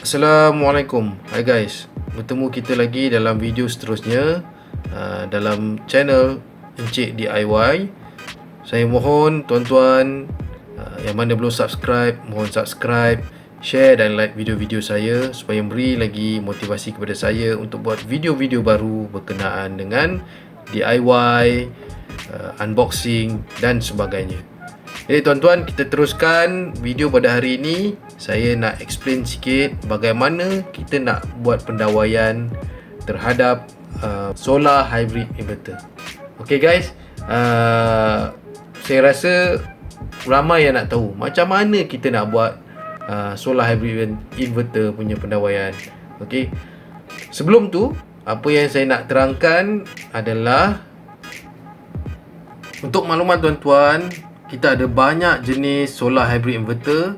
Assalamualaikum. Hai guys, bertemu kita lagi dalam video seterusnya dalam channel Encik DIY. Saya mohon tuan-tuan yang mana belum subscribe, mohon subscribe, share dan like video-video saya supaya memberi lagi motivasi kepada saya untuk buat video-video baru berkenaan dengan DIY, unboxing dan sebagainya. Jadi tuan-tuan, kita teruskan video pada hari ini. Saya nak explain sikit bagaimana kita nak buat pendawaian terhadap solar hybrid inverter. Okay guys, saya rasa ramai yang nak tahu macam mana kita nak buat solar hybrid inverter punya pendawaian. Okay, sebelum tu apa yang saya nak terangkan adalah untuk makluman tuan-tuan, kita ada banyak jenis solar hybrid inverter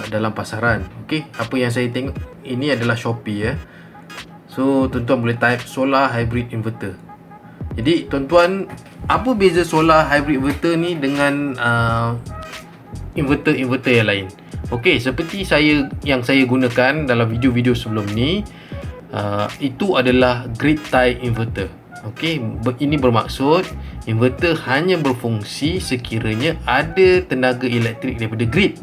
dalam pasaran. Okey, apa yang saya tengok ini adalah Shopee ya. So tuan-tuan boleh type solar hybrid inverter. Jadi tuan-tuan, apa beza solar hybrid inverter ni dengan inverter-inverter yang lain? Okey, seperti yang saya gunakan dalam video-video sebelum ni, itu adalah grid tie inverter. Okey, ini bermaksud inverter hanya berfungsi sekiranya ada tenaga elektrik daripada grid.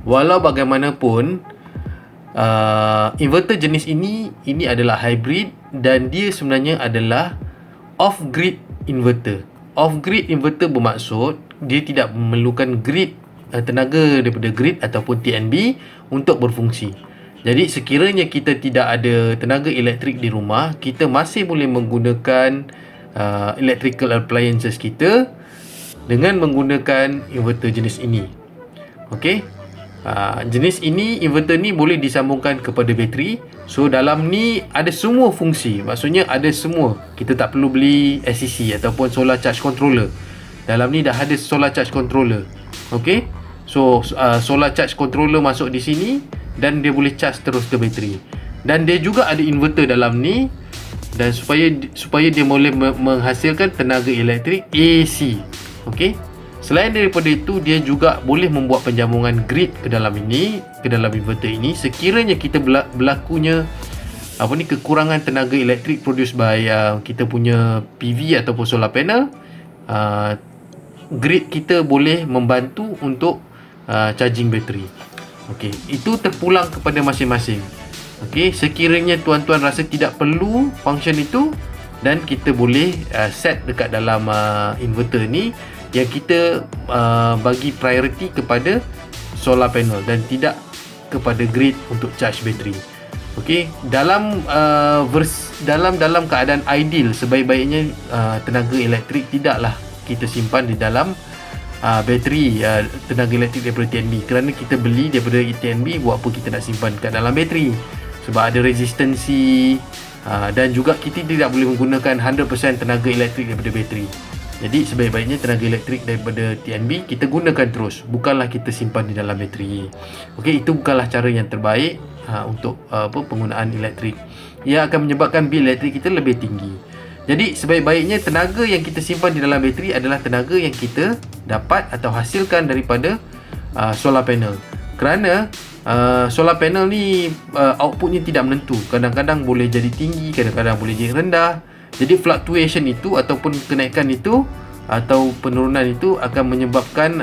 Walau bagaimanapun, inverter jenis ini adalah hybrid dan dia sebenarnya adalah off-grid inverter. Off-grid inverter bermaksud dia tidak memerlukan grid, tenaga daripada grid ataupun TNB untuk berfungsi. Jadi sekiranya kita tidak ada tenaga elektrik di rumah, kita masih boleh menggunakan electrical appliances kita dengan menggunakan inverter jenis ini. Okey, jenis ini, inverter ni boleh disambungkan kepada bateri. So dalam ni ada semua fungsi, maksudnya ada semua. Kita tak perlu beli SCC ataupun solar charge controller. Dalam ni dah ada solar charge controller. Okey, so solar charge controller masuk di sini dan dia boleh charge terus ke bateri. Dan dia juga ada inverter dalam ni, dan supaya dia boleh menghasilkan tenaga elektrik AC. Okey. Selain daripada itu, dia juga boleh membuat penjambungan grid ke dalam inverter ini sekiranya kita berlakunya kekurangan tenaga elektrik produced by kita punya PV ataupun solar panel. Grid kita boleh membantu untuk charging bateri. Okey, itu terpulang kepada masing-masing. Okey, sekiranya tuan-tuan rasa tidak perlu function itu, dan kita boleh set dekat dalam inverter ni yang kita bagi priority kepada solar panel dan tidak kepada grid untuk charge bateri. Okey, dalam keadaan ideal, sebaik-baiknya tenaga elektrik tidaklah kita simpan di dalam bateri, tenaga elektrik daripada TNB, kerana kita beli daripada TNB, buat apa kita nak simpan kat dalam bateri, sebab ada resistansi, dan juga kita tidak boleh menggunakan 100% tenaga elektrik daripada bateri. Jadi sebaik-baiknya tenaga elektrik daripada TNB kita gunakan terus, bukanlah kita simpan di dalam bateri. Okey, itu bukanlah cara yang terbaik untuk penggunaan elektrik. Ia akan menyebabkan bil elektrik kita lebih tinggi. Jadi sebaik-baiknya tenaga yang kita simpan di dalam bateri adalah tenaga yang kita dapat atau hasilkan daripada solar panel. Kerana solar panel ni outputnya tidak menentu. Kadang-kadang boleh jadi tinggi, kadang-kadang boleh jadi rendah. Jadi fluctuation itu ataupun kenaikan itu atau penurunan itu akan menyebabkan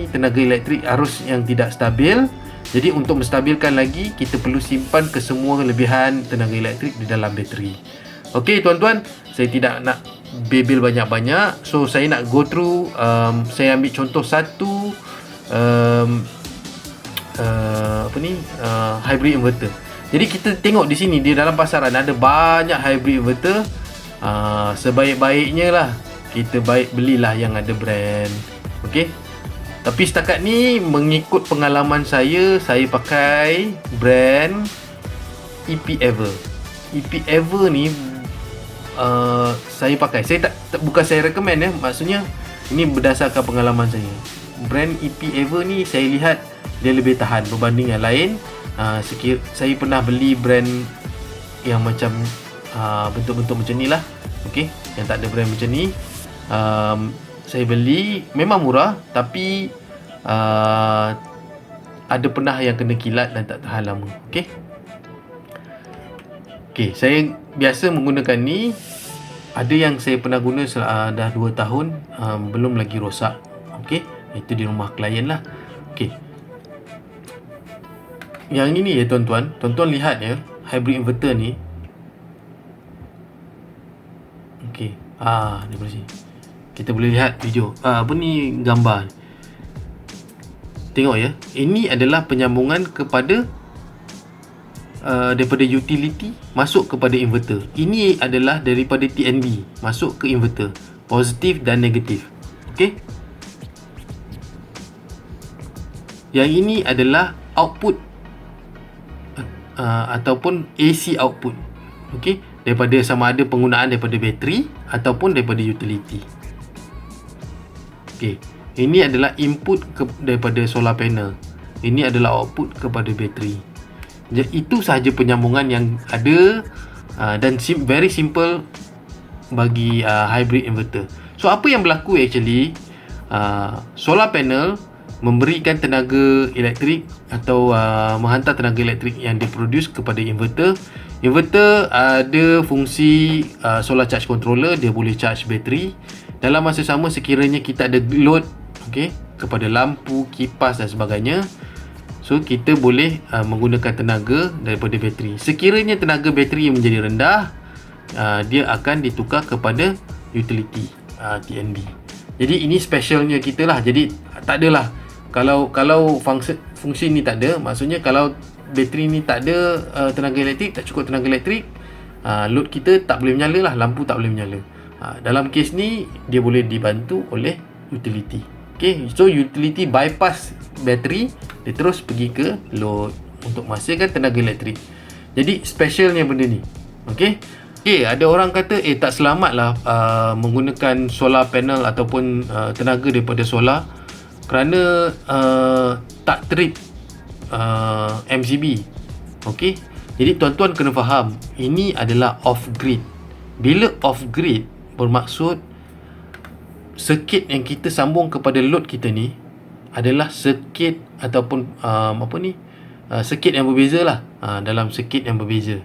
tenaga elektrik arus yang tidak stabil. Jadi untuk menstabilkan lagi, kita perlu simpan kesemua kelebihan tenaga elektrik di dalam bateri. Okey tuan-tuan, saya tidak nak bebel banyak-banyak. So saya nak go through, saya ambil contoh satu hybrid inverter. Jadi kita tengok di sini, di dalam pasaran ada banyak hybrid inverter. Sebaik-baiknya lah kita belilah yang ada brand. Okey. Tapi setakat ni mengikut pengalaman saya pakai brand EP Ever. EP Ever ni saya pakai. Saya bukan saya recommend ya, maksudnya ini berdasarkan pengalaman saya. Brand EP Ever ni saya lihat dia lebih tahan berbanding yang lain. Saya pernah beli brand yang macam bentuk-bentuk macam ni lah. Okey, yang tak ada brand macam ni. Saya beli memang murah, tapi ada pernah yang kena kilat dan tak tahan lama. Okey, saya biasa menggunakan ni. Ada yang saya pernah guna dah 2 tahun, belum lagi rosak. Okey, itu di rumah klien lah. Okey, yang ini ya tuan-tuan, lihat ya, hybrid inverter ni. Okey, daripada sini kita boleh lihat video, gambar. Tengok ya, ini adalah penyambungan kepada daripada utility masuk kepada inverter. Ini adalah daripada TNB masuk ke inverter, positif dan negatif. Okey, yang ini adalah output ataupun AC output. Okey, daripada sama ada penggunaan daripada bateri ataupun daripada utility. Okey, ini adalah input daripada solar panel. Ini adalah output kepada bateri. Jadi itu sahaja penyambungan yang ada, dan very simple bagi hybrid inverter. So apa yang berlaku actually, solar panel memberikan tenaga elektrik atau menghantar tenaga elektrik yang diproduce kepada inverter. Inverter ada fungsi solar charge controller, dia boleh charge bateri. Dalam masa sama, sekiranya kita ada load kepada lampu, kipas dan sebagainya, so kita boleh menggunakan tenaga daripada bateri. Sekiranya tenaga bateri menjadi rendah, dia akan ditukar kepada utility TNB. Jadi ini specialnya kita lah. Jadi tak adalah, kalau fungsi ni tak ada, maksudnya kalau bateri ni tak ada tenaga elektrik, tak cukup tenaga elektrik, load kita tak boleh menyala lah, lampu tak boleh menyala. Dalam kes ni dia boleh dibantu oleh utility. Okay, so utility bypass bateri, dia terus pergi ke load untuk menghasilkan tenaga elektrik. Jadi specialnya benda ni. Okay, ada orang kata tak selamat lah menggunakan solar panel ataupun tenaga daripada solar kerana tak trip MCB. Okay, jadi tuan-tuan kena faham, ini adalah off grid. Bila off grid bermaksud circuit yang kita sambung kepada load kita ni adalah circuit ataupun circuit yang berbeza lah. Dalam circuit yang berbeza,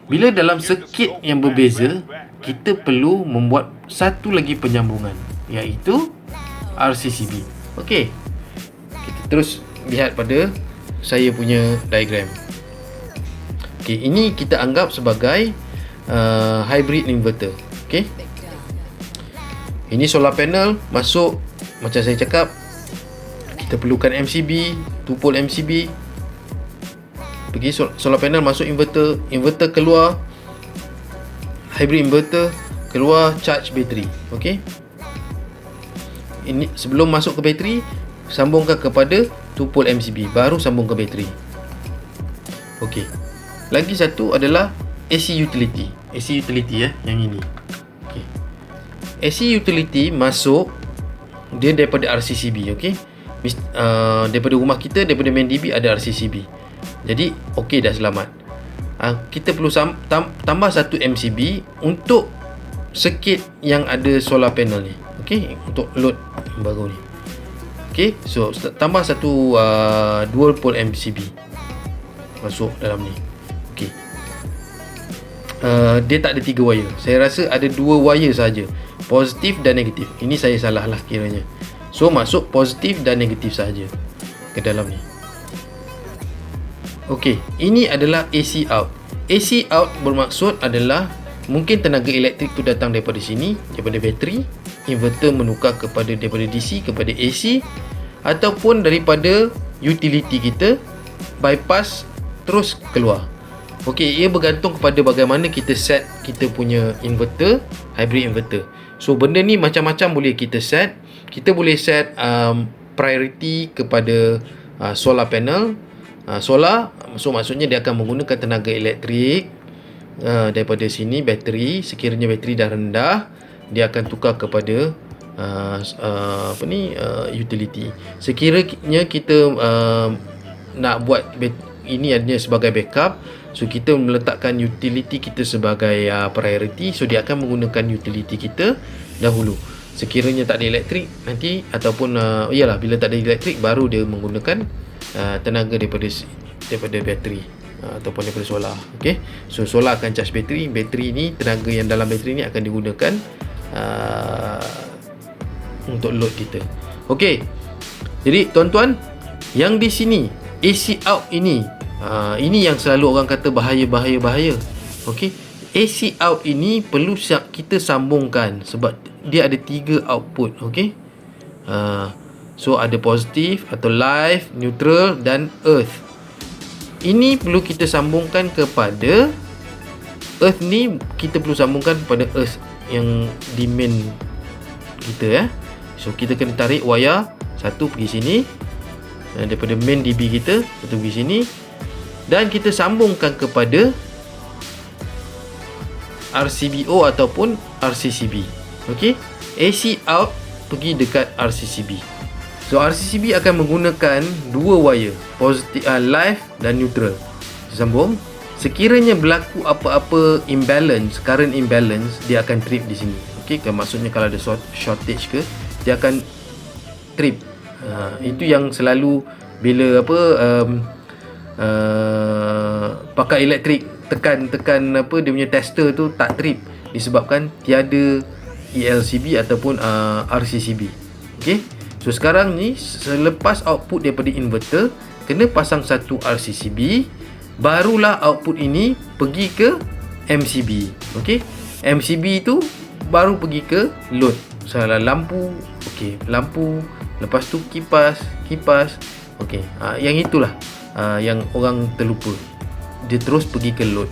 bila dalam circuit yang berbeza, kita perlu membuat satu lagi penyambungan, iaitu RCCB. Okey, kita terus lihat pada saya punya diagram. Okey, ini kita anggap sebagai hybrid inverter. Okey, ini solar panel masuk, macam saya cakap, kita perlukan MCB, 2 pole MCB. Pergi solar panel masuk inverter, inverter keluar, hybrid inverter keluar, charge bateri. Okey, ini sebelum masuk ke bateri, sambungkan kepada 2 pole MCB, baru sambung ke bateri. Okey, lagi satu adalah AC utility. AC utility yang ini. Okey, AC utility masuk, dia daripada RCCB. Okey, daripada rumah kita, daripada main DB ada RCCB. Jadi okey, dah selamat. Kita perlu tambah satu MCB untuk circuit yang ada solar panel ni. Okey, untuk load yang baru ni. Okey, so tambah satu dual pole MCB masuk dalam ni. Okey, dia tak ada 3 wire. Saya rasa ada 2 wire saja, positif dan negatif. Ini saya salah lah kiranya. So masuk positif dan negatif saja ke dalam ni. Okey, ini adalah AC out. AC out bermaksud adalah mungkin tenaga elektrik tu datang daripada sini, daripada bateri, inverter menukar daripada DC kepada AC, ataupun daripada utility kita bypass terus keluar. Okey, ia bergantung kepada bagaimana kita set kita punya inverter, hybrid inverter. So benda ni macam-macam boleh kita set. Kita boleh set priority kepada solar panel. Solar, so maksudnya dia akan menggunakan tenaga elektrik daripada sini, bateri. Sekiranya bateri dah rendah, dia akan tukar kepada utility. Sekiranya kita nak buat ini adanya sebagai backup, so kita meletakkan utility kita sebagai priority. So dia akan menggunakan utility kita dahulu. Sekiranya tak ada elektrik nanti, ataupun bila tak ada elektrik baru dia menggunakan tenaga daripada bateri ataupun daripada solar. Okey, so solar akan charge bateri. Bateri ni, tenaga yang dalam bateri ni akan digunakan untuk load kita. Okey, jadi tuan-tuan, yang di sini AC out ini, ini yang selalu orang kata bahaya. Okey, AC out ini perlu kita sambungkan sebab dia ada 3 output. Okey, so ada positif atau live, neutral dan earth. Ini perlu kita sambungkan kepada earth ni, kita perlu sambungkan kepada earth yang di main kita. So kita kena tarik wayar satu pergi sini, daripada main DB kita satu pergi sini, dan kita sambungkan kepada RCBO ataupun RCCB. Okey, AC out pergi dekat RCCB. So RCCB akan menggunakan 2 wire, positif, live dan neutral. Sambung. Sekiranya berlaku apa-apa imbalance, current imbalance, dia akan trip di sini. Okey, maksudnya kalau ada shortage ke, dia akan trip. Itu yang selalu bila pakai elektrik, tekan dia punya tester tu tak trip, disebabkan tiada ELCB ataupun RCCB. Okey, so sekarang ni selepas output daripada inverter kena pasang satu RCCB, barulah output ini pergi ke MCB. Okey, MCB tu baru pergi ke load. Salah lampu, okey, lampu, lepas tu kipas. Okey, yang itulah yang orang terlupa. Dia terus pergi ke load,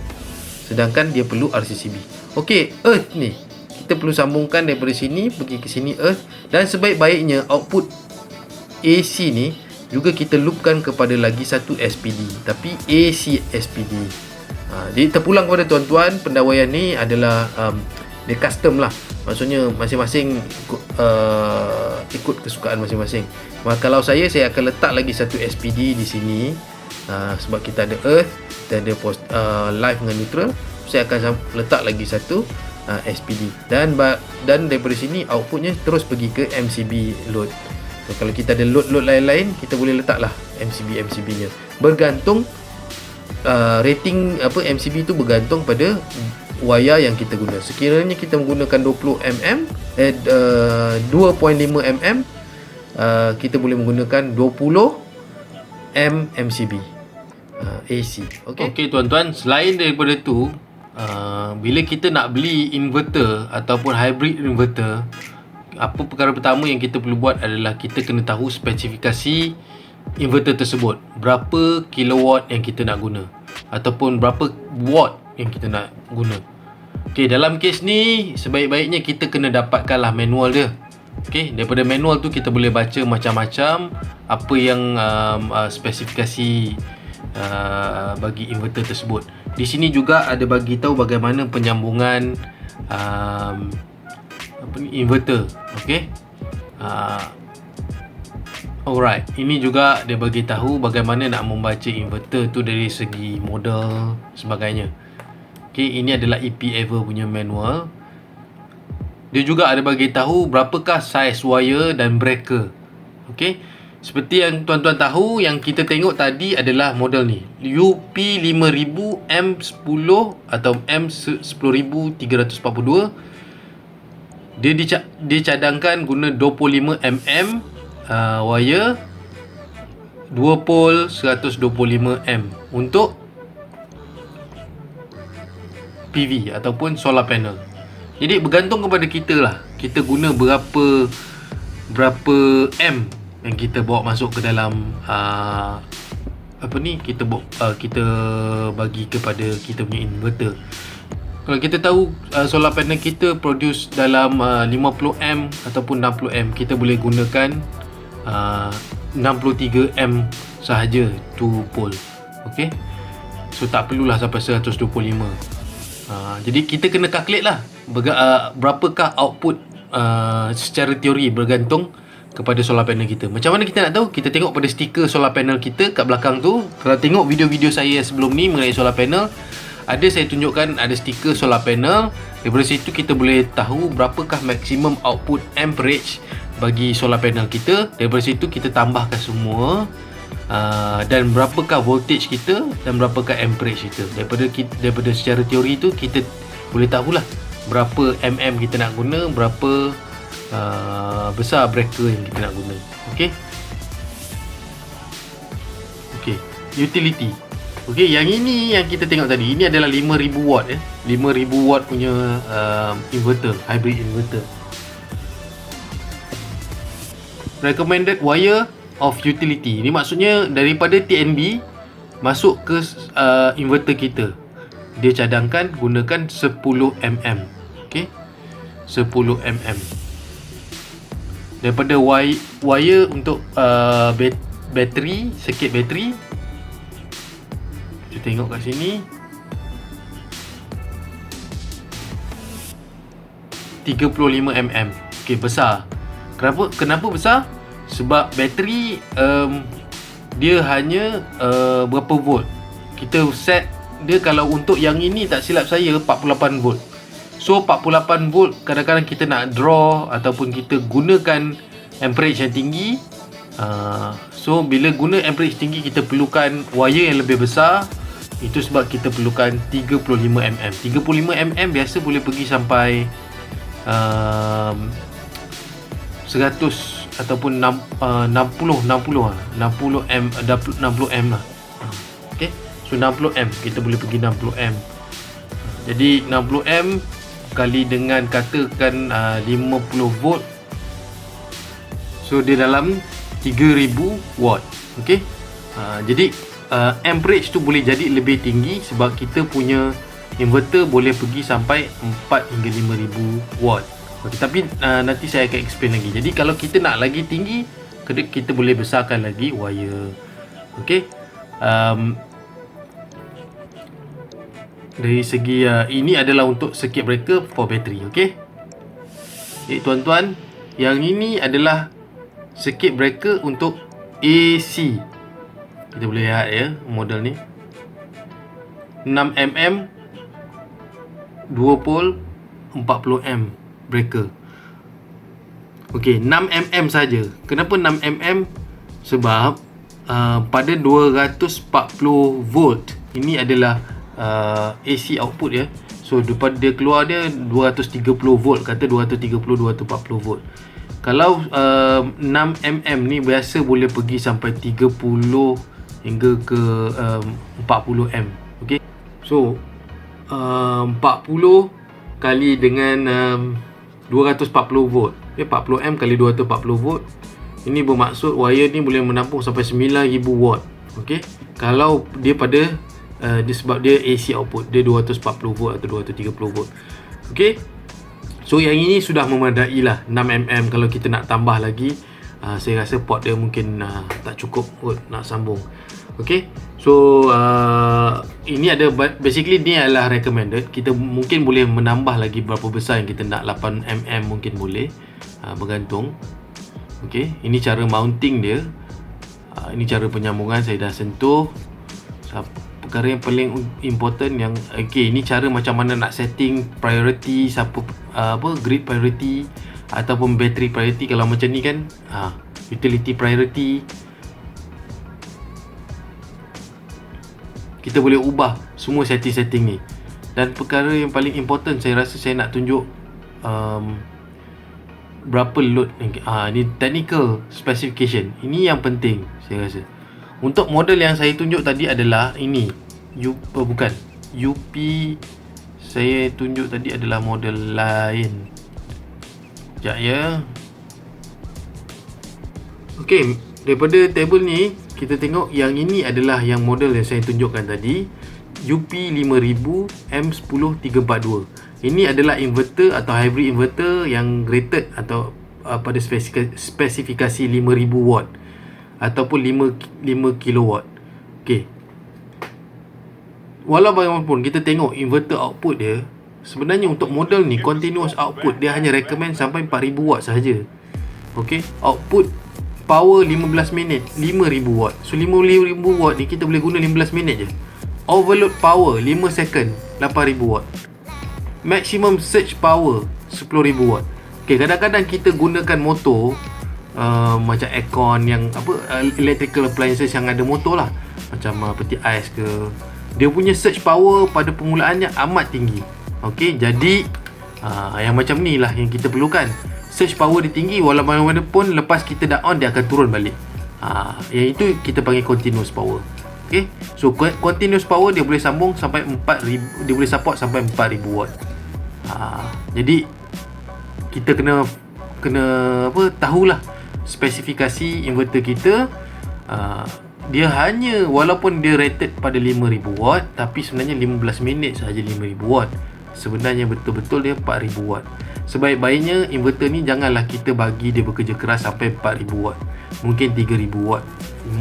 sedangkan dia perlu RCCB. Okey, earth ni kita perlu sambungkan daripada sini pergi ke sini earth, dan sebaik-baiknya output AC ni juga kita loopkan kepada lagi satu SPD, tapi AC SPD. Jadi terpulang kepada tuan-tuan, pendawaian ni adalah dia custom lah. Maksudnya masing-masing ikut kesukaan masing-masing. Kalau saya akan letak lagi satu SPD di sini, sebab kita ada earth, kita ada live dengan neutral. Saya akan letak lagi satu SPD, dan daripada sini outputnya terus pergi ke MCB load. So, kalau kita ada load lain-lain, kita boleh letaklah MCB nya. Bergantung rating MCB tu bergantung pada wayar yang kita guna. Sekiranya kita menggunakan 20 mm 2.5 mm, kita boleh menggunakan 20 MCB AC. Okey tuan-tuan, selain daripada tu, bila kita nak beli inverter ataupun hybrid inverter, apa perkara pertama yang kita perlu buat adalah kita kena tahu spesifikasi inverter tersebut. Berapa kilowatt yang kita nak guna, ataupun berapa watt yang kita nak guna. Okey, dalam kes ni sebaik-baiknya kita kena dapatkanlah manual dia. Okey, daripada manual tu kita boleh baca macam-macam apa yang spesifikasi bagi inverter tersebut. Di sini juga ada bagi tahu bagaimana penyambungan inverter. Okey. Alright, ini juga dia bagi tahu bagaimana nak membaca inverter tu dari segi model sebagainya. Okey, ini adalah EP-Ever punya manual. Dia juga ada bagi tahu berapakah saiz wire dan breaker. Okey, seperti yang tuan-tuan tahu, yang kita tengok tadi adalah model ni, UP5000 M10 atau M10342. Dia cadangkan guna 25 mm wire 2 pole 125 M untuk PV ataupun solar panel. Jadi bergantung kepada kita lah, kita guna berapa M yang kita bawa masuk ke dalam kita bagi kepada kita punya inverter. Kalau kita tahu solar panel kita produce dalam 50M ataupun 60M, kita boleh gunakan 63M sahaja 2 pole. Okey, so tak perlulah sampai 125. Jadi kita kena calculate lah berapakah output secara teori, bergantung kepada solar panel kita. Macam mana kita nak tahu? Kita tengok pada stiker solar panel kita kat belakang tu. Kalau tengok video-video saya sebelum ni mengenai solar panel, ada saya tunjukkan ada stiker solar panel. Daripada situ kita boleh tahu berapakah maximum output amperage bagi solar panel kita. Daripada situ kita tambahkan semua, dan berapakah voltage kita dan berapakah amperage kita. Daripada secara teori tu kita boleh tahulah berapa kita nak guna, berapa besar breaker yang kita nak guna. Okey, utility. Okey, yang ini yang kita tengok tadi, ini adalah 5000 watt 5000 watt punya inverter, hybrid inverter. Recommended wire of utility. Ini maksudnya daripada TNB masuk ke inverter kita. Dia cadangkan gunakan 10 mm. Okey, 10 mm. Daripada wire untuk bateri, circuit bateri. Kita tengok kat sini, 35 mm. Okey, besar. Kenapa besar? Sebab bateri dia hanya berapa volt. Kita set dia, kalau untuk yang ini tak silap saya 48 volt. So 48 volt kadang-kadang kita nak draw ataupun kita gunakan amperage yang tinggi. So bila guna amperage tinggi kita perlukan wire yang lebih besar. Itu sebab kita perlukan 35 mm. 35 mm biasa boleh pergi sampai 100 ataupun 60 m lah. Okey, so 60 m kita boleh pergi 60 m. Jadi 60 m kali dengan katakan 50 volt, so dia dalam 3000 watt. Okey, jadi amperage tu boleh jadi lebih tinggi sebab kita punya inverter boleh pergi sampai 4 hingga 5000 watt. Okay, tapi nanti saya akan explain lagi. Jadi kalau kita nak lagi tinggi, kita boleh besarkan lagi wire. Okey, dari segi ini adalah untuk circuit breaker for battery. Okey, tuan-tuan, yang ini adalah circuit breaker untuk AC. Kita boleh lihat ya model ni, 6mm 2 pole 40M breaker. Okey, 6mm saja. Kenapa 6mm? Sebab pada 240 volt ini adalah AC output ya. So depan dia keluar dia 230 volt, kata 240 volt. Kalau 6mm ni biasa boleh pergi sampai 30 hingga ke 40M. Okey, so 40 kali dengan 240 volt. Okay, 40M kali 240 volt. Ini bermaksud wire ni boleh menampung sampai 9000 watt. Okey, kalau dia pada dia sebab dia AC output, dia 240 volt atau 230 volt. Okey, so yang ini sudah memadai lah 6mm. Kalau kita nak tambah lagi, saya rasa port dia mungkin tak cukup kot nak sambung. Okey, so ini ada, basically ni adalah recommended. Kita mungkin boleh menambah lagi berapa besar yang kita nak, 8mm mungkin boleh, bergantung. Okey, ini cara mounting dia. Ini cara penyambungan saya dah sentuh. Perkara yang paling important yang okey, ini cara macam mana nak setting priority, grid priority ataupun battery priority. Kalau macam ni kan, utility priority, kita boleh ubah semua setting-setting ni. Dan perkara yang paling important, saya rasa saya nak tunjuk berapa load. Ni technical specification. Ini yang penting saya rasa. Untuk model yang saya tunjuk tadi adalah ini bukan UP. Saya tunjuk tadi adalah model lain. Sekejap ya. Okey, daripada table ni kita tengok yang ini adalah yang model yang saya tunjukkan tadi, UP5000 M10342. Ini adalah inverter atau hybrid inverter yang rated atau pada spesifikasi 5000 watt ataupun 5 kilowatt. Okey, walau bagaimanapun kita tengok inverter output dia, sebenarnya untuk model ni continuous output dia hanya recommend sampai 4000 watt sahaja. Okey, output power 15 minit 5000 watt. So 5000 watt ni kita boleh guna 15 minit je. Overload power 5 second 8000 watt. Maximum surge power 10000 watt. Okey, kadang-kadang kita gunakan motor macam aircon yang electrical appliances yang ada motor lah, macam peti ais ke, dia punya surge power pada permulaannya amat tinggi. Okey, jadi yang macam ni lah yang kita perlukan. Surge power dia tinggi, walaupun mana pun lepas kita dah on, dia akan turun balik. Yang itu kita panggil continuous power. Okay, so continuous power dia boleh sambung sampai 4000, dia boleh support sampai 4000 watt. Jadi kita kena tahulah spesifikasi inverter kita. Dia hanya, walaupun dia rated pada 5000 watt, tapi sebenarnya 15 minit sahaja 5000 watt. Sebenarnya betul-betul dia 4000 watt. Sebaik-baiknya inverter ni janganlah kita bagi dia bekerja keras sampai 4000 watt. Mungkin 3000 watt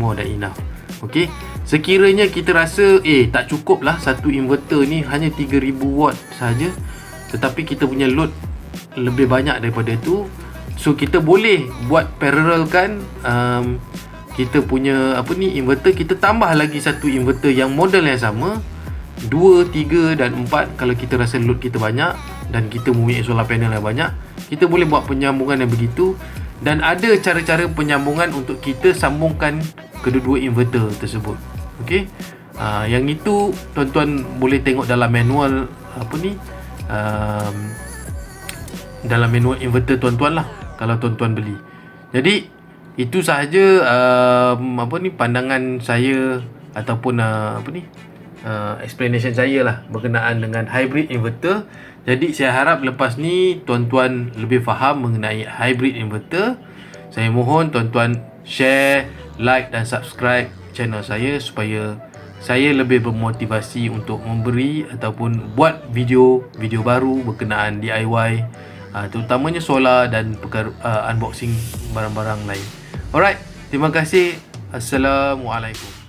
more than enough. Okey, sekiranya kita rasa tak cukup lah satu inverter ni hanya 3000 watt sahaja, tetapi kita punya load lebih banyak daripada itu, so kita boleh buat parallelkan kita punya inverter, kita tambah lagi satu inverter yang model yang sama, 2, 3 dan 4. Kalau kita rasa load kita banyak dan kita mempunyai solar panel yang banyak, kita boleh buat penyambungan yang begitu. Dan ada cara-cara penyambungan untuk kita sambungkan kedua-dua inverter tersebut. Okey, yang itu tuan-tuan boleh tengok dalam manual dalam manual inverter tuan-tuan lah, kalau tuan-tuan beli. Jadi itu sahaja pandangan saya ataupun explanation saya lah berkenaan dengan hybrid inverter. Jadi saya harap lepas ni tuan-tuan lebih faham mengenai hybrid inverter. Saya mohon tuan-tuan share, like dan subscribe channel saya supaya saya lebih bermotivasi untuk memberi ataupun buat video baru berkenaan DIY, terutamanya solar dan unboxing barang-barang lain. Alright, terima kasih. Assalamualaikum.